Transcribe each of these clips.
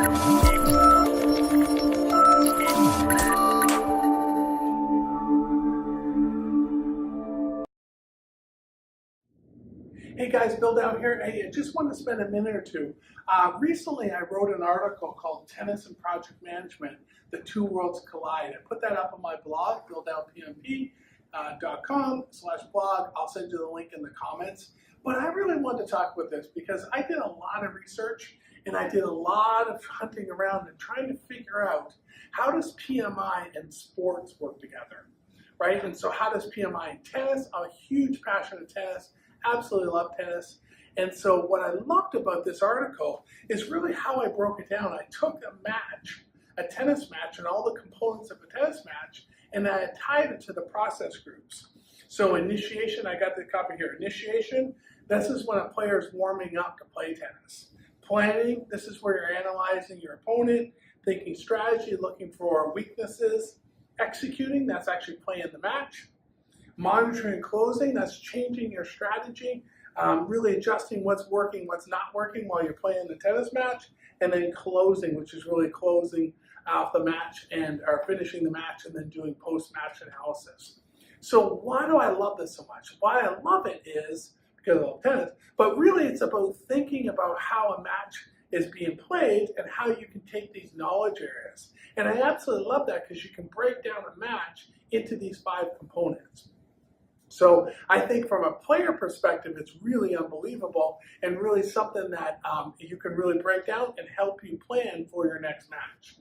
Hey guys, Bill down here. Hey, I just want to spend a minute or two. Recently, I wrote an article called Tennis and Project Management, The Two Worlds Collide. I put that up on my blog, BillDownPMP.com/blog. I'll send you the link in the comments. But I really wanted to talk about this because I did a lot of research and I did a lot of hunting around and trying to figure out how does PMI and sports work together, right? And so how does PMI and tennis? I'm a huge passion of tennis. Absolutely love tennis. And so what I loved about this article is really how I broke it down. I took a match, a tennis match, and all the components of a tennis match, and I tied it to the process groups. So initiation, I got the copy here. Initiation, this is when a player is warming up to play tennis. Planning, this is where you're analyzing your opponent, thinking strategy, looking for weaknesses. Executing, that's actually playing the match. Monitoring and closing, that's changing your strategy, really adjusting what's working, what's not working while you're playing the tennis match. And then closing, which is really closing out the match or finishing the match and then doing post-match analysis. So why do I love this so much? Why I love it is because I love tennis, but really it's about thinking about how a match is being played and how you can take these knowledge areas. And I absolutely love that because you can break down a match into these 5 components. So I think from a player perspective, it's really unbelievable and really something that you can really break down and help you plan for your next match.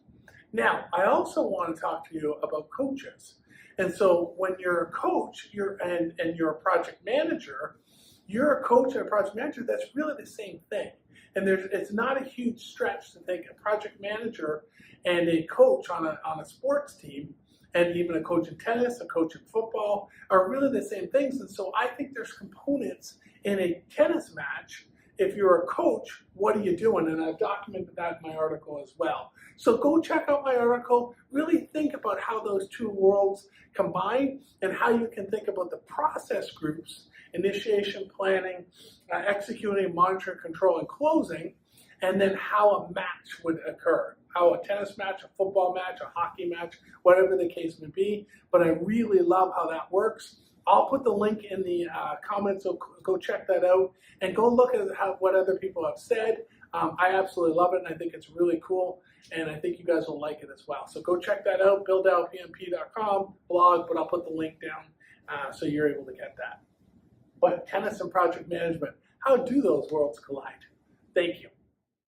Now, I also want to talk to you about coaches. And so when you're a coach and you're a project manager, you're a coach and a project manager, that's really the same thing. And it's not a huge stretch to think a project manager and a coach on a sports team, and even a coach in tennis, a coach in football, are really the same things. And so I think there's components in a tennis match. If you're a coach, what are you doing? And I've documented that in my article as well. So go check out my article. Really think about how those two worlds combine and how you can think about the process groups, initiation, planning, executing, monitoring, control, and closing, and then how a match would occur. How a tennis match, a football match, a hockey match, whatever the case may be. But I really love how that works. I'll put the link in the comments, so go check that out and go look at what other people have said. I absolutely love it and I think it's really cool and I think you guys will like it as well. So go check that out, BillDownPMP.com blog, but I'll put the link down so you're able to get that. But tennis and project management, how do those worlds collide? Thank you.